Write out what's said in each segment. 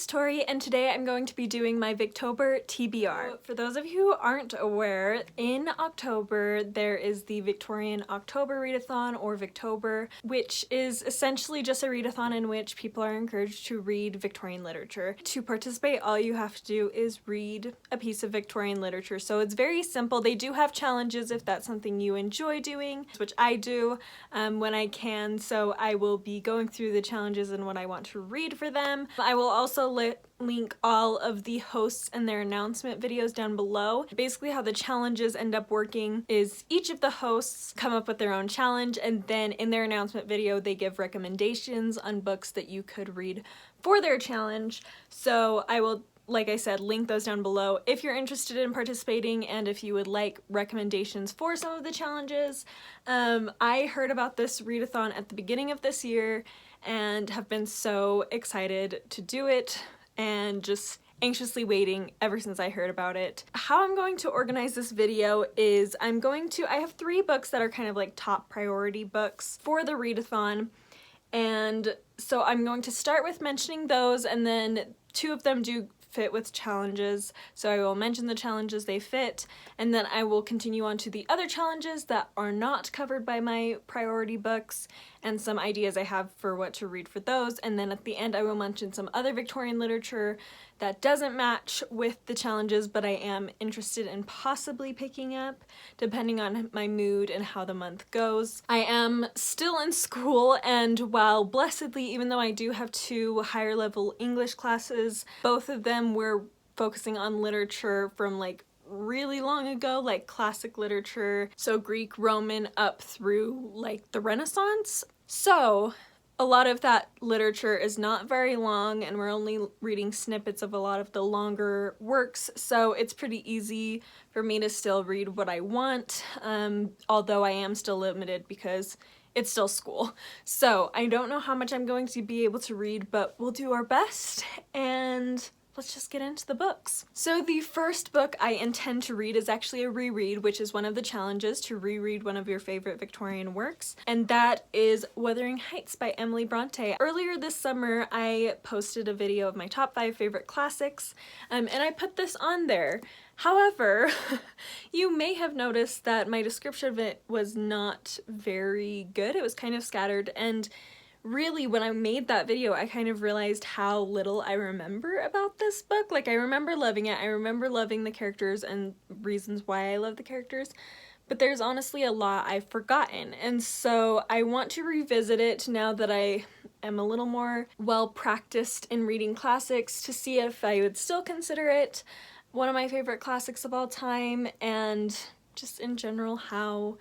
it's Tori, and today I'm going to be doing my Victober TBR. For those of you who aren't aware, in October there is the Victorian October readathon, or Victober, which is essentially just a readathon in which people are encouraged to read Victorian literature. To participate, all you have to do is read a piece of Victorian literature, so it's very simple. They do have challenges if that's something you enjoy doing, which I do when I can, so I will be going through the challenges and what I want to read for them. I will also link all of the hosts and their announcement videos down below. Basically how the challenges end up working is each of the hosts come up with their own challenge, and then in their announcement video they give recommendations on books that you could read for their challenge. So I will, like I said, link those down below if you're interested in participating and if you would like recommendations for some of the challenges. I heard about this readathon at the beginning of this year and have been so excited to do it and just anxiously waiting ever since I heard about it. How I'm going to organize this video is I have 3 books that are kind of like top priority books for the readathon, and so I'm going to start with mentioning those, and then 2 of them do fit with challenges, so I will mention the challenges they fit, and then I will continue on to the other challenges that are not covered by my priority books and some ideas I have for what to read for those, and then at the end I will mention some other Victorian literature that doesn't match with the challenges but I am interested in possibly picking up depending on my mood and how the month goes. I am still in school, and while blessedly, even though I do have 2 higher level English classes, both of them were focusing on literature from like really long ago, like classic literature, so Greek, Roman, up through like the Renaissance. So a lot of that literature is not very long, and we're only reading snippets of a lot of the longer works, so it's pretty easy for me to still read what I want, although I am still limited because it's still school. So I don't know how much I'm going to be able to read, but we'll do our best, and let's just get into the books. So the first book I intend to read is actually a reread, which is one of the challenges, to reread one of your favorite Victorian works, and that is Wuthering Heights by Emily Brontë. Earlier this summer I posted a video of my top 5 favorite classics, and I put this on there. However, you may have noticed that my description of it was not very good. It was kind of scattered, and really, when I made that video, I kind of realized how little I remember about this book. Like, I remember loving it, I remember loving the characters and reasons why I love the characters, but there's honestly a lot I've forgotten, and so I want to revisit it now that I am a little more well-practiced in reading classics, to see if I would still consider it one of my favorite classics of all time, and just in general how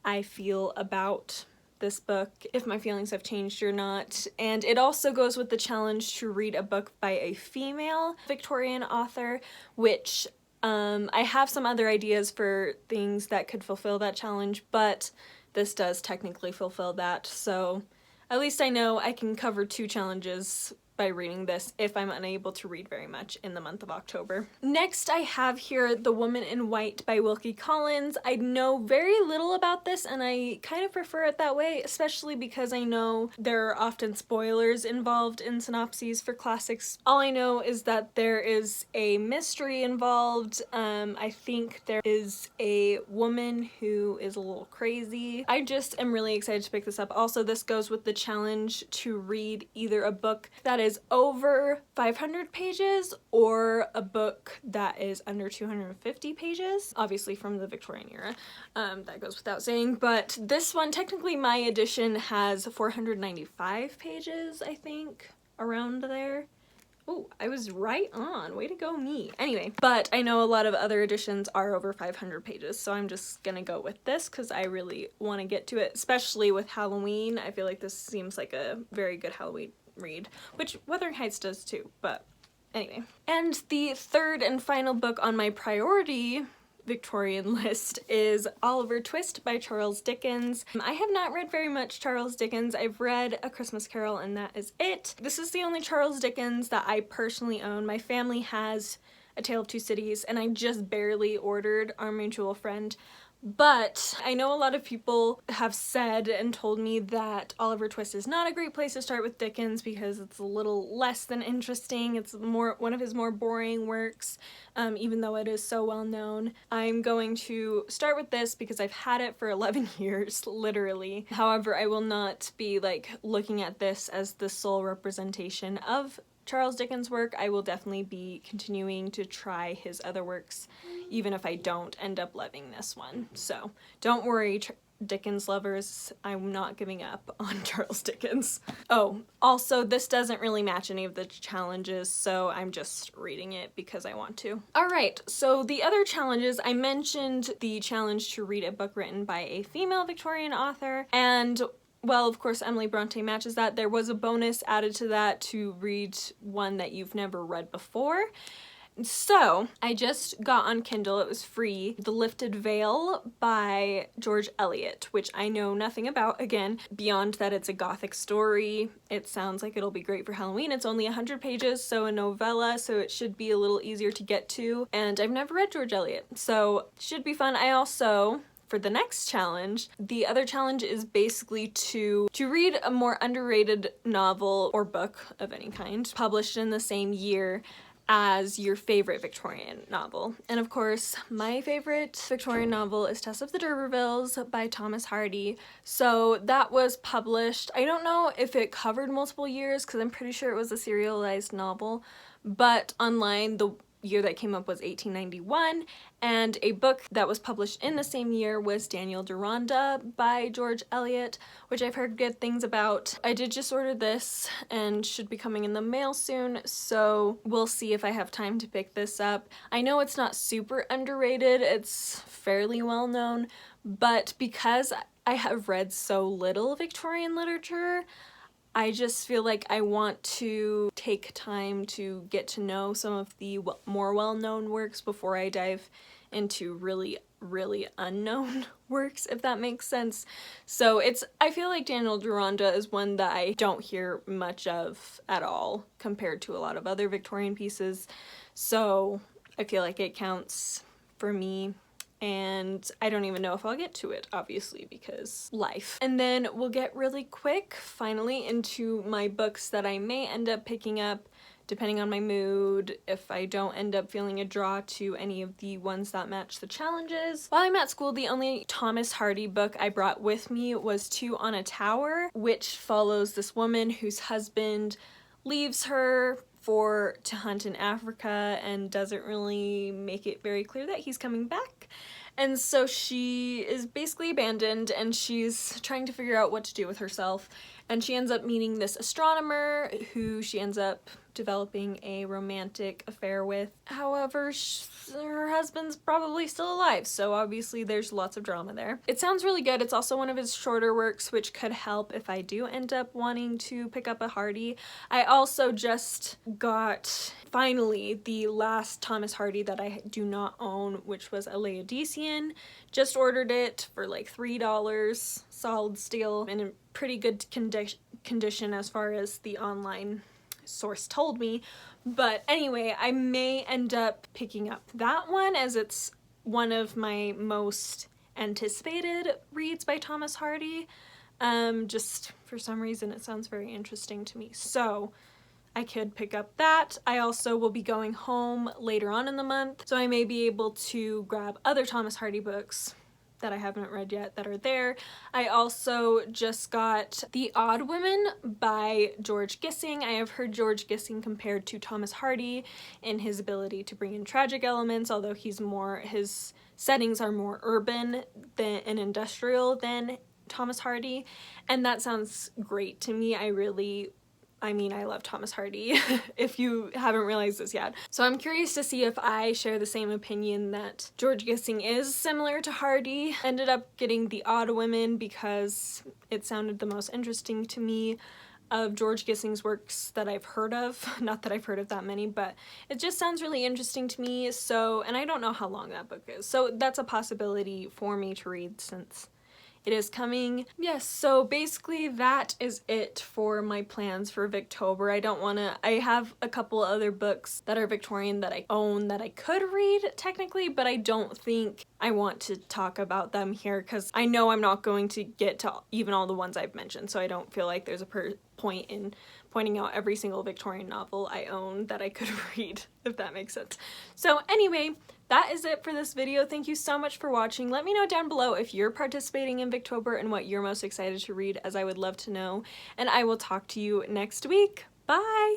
I feel about this book, if my feelings have changed or not. And it also goes with the challenge to read a book by a female Victorian author, which I have some other ideas for things that could fulfill that challenge, but this does technically fulfill that, so at least I know I can cover 2 challenges by reading this if I'm unable to read very much in the month of October. Next I have here The Woman in White by Wilkie Collins. I know very little about this, and I kind of prefer it that way, especially because I know there are often spoilers involved in synopses for classics. All I know is that there is a mystery involved. I think there is a woman who is a little crazy. I just am really excited to pick this up. Also, this goes with the challenge to read either a book that is over 500 pages or a book that is under 250 pages, obviously from the Victorian era. That goes without saying, but this one, technically my edition has 495 pages, I think, around there. Oh, I was right on. Way to go me. Anyway, but I know a lot of other editions are over 500 pages, so I'm just gonna go with this because I really want to get to it, especially with Halloween. I feel like this seems like a very good Halloween read, which Wuthering Heights does too, but anyway. And the third and final book on my priority Victorian list is Oliver Twist by Charles Dickens. I have not read very much Charles Dickens. I've read A Christmas Carol and that is it. This is the only Charles Dickens that I personally own. My family has A Tale of Two Cities, and I just barely ordered Our Mutual Friend But I know a lot of people have said and told me that Oliver Twist is not a great place to start with Dickens because it's a little less than interesting. It's one of his more boring works, even though it is so well known. I'm going to start with this because I've had it for 11 years, literally. However, I will not be like looking at this as the sole representation of Charles Dickens' work. I will definitely be continuing to try his other works, even if I don't end up loving this one. So don't worry, Dickens lovers, I'm not giving up on Charles Dickens. Oh, also, this doesn't really match any of the challenges, so I'm just reading it because I want to. Alright, so the other challenges, I mentioned the challenge to read a book written by a female Victorian author, and well, of course, Emily Brontë matches that. There was a bonus added to that to read one that you've never read before. So, I just got on Kindle, it was free, The Lifted Veil by George Eliot, which I know nothing about, again, beyond that it's a gothic story. It sounds like it'll be great for Halloween. It's only 100 pages, so a novella, so it should be a little easier to get to. And I've never read George Eliot, so it should be fun. I also, for the next challenge, the other challenge is basically to read a more underrated novel or book of any kind published in the same year as your favorite Victorian novel. And of course, my favorite Victorian novel is Tess of the D'Urbervilles by Thomas Hardy. So that was published, I don't know if it covered multiple years because I'm pretty sure it was a serialized novel, but online the year that came up was 1891, and a book that was published in the same year was Daniel Deronda by George Eliot, which I've heard good things about. I did just order this and should be coming in the mail soon, so we'll see if I have time to pick this up. I know it's not super underrated, it's fairly well known, but because I have read so little Victorian literature, I just feel like I want to take time to get to know some of the more well-known works before I dive into really unknown works, if that makes sense. So I feel like Daniel Deronda is one that I don't hear much of at all compared to a lot of other Victorian pieces. So I feel like it counts for me. And I don't even know if I'll get to it, obviously, because life. And then we'll get really quick, finally, into my books that I may end up picking up, depending on my mood, if I don't end up feeling a draw to any of the ones that match the challenges. While I'm at school, the only Thomas Hardy book I brought with me was Two on a Tower, which follows this woman whose husband leaves her to hunt in Africa and doesn't really make it very clear that he's coming back. And so she is basically abandoned and she's trying to figure out what to do with herself. And she ends up meeting this astronomer who she ends up developing a romantic affair with. However, her husband's probably still alive, so obviously there's lots of drama there. It sounds really good. It's also one of his shorter works, which could help if I do end up wanting to pick up a Hardy. I also just got, finally, the last Thomas Hardy that I do not own, which was a Laodicean. Just ordered it for like $3, solid steel, and in pretty good condition as far as the online source told me. But anyway, I may end up picking up that one as it's one of my most anticipated reads by Thomas Hardy. Just for some reason it sounds very interesting to me, so I could pick up that. I also will be going home later on in the month, so I may be able to grab other Thomas Hardy books that I haven't read yet that are there. I also just got The Odd Women by George Gissing. I have heard George Gissing compared to Thomas Hardy in his ability to bring in tragic elements, although his settings are more urban and industrial than Thomas Hardy, and that sounds great to me. I love Thomas Hardy, if you haven't realized this yet. So I'm curious to see if I share the same opinion that George Gissing is similar to Hardy. Ended up getting The Odd Women because it sounded the most interesting to me of George Gissing's works that I've heard of. Not that I've heard of that many, but it just sounds really interesting to me. So, and I don't know how long that book is. So that's a possibility for me to read since it is coming. Yes, so basically that is it for my plans for Victober. I have a couple other books that are Victorian that I own that I could read technically, but I don't think I want to talk about them here because I know I'm not going to get to even all the ones I've mentioned, so I don't feel like there's a point in pointing out every single Victorian novel I own that I could read, if that makes sense. So anyway, that is it for this video. Thank you so much for watching. Let me know down below if you're participating in Victober and what you're most excited to read, as I would love to know. And I will talk to you next week. Bye!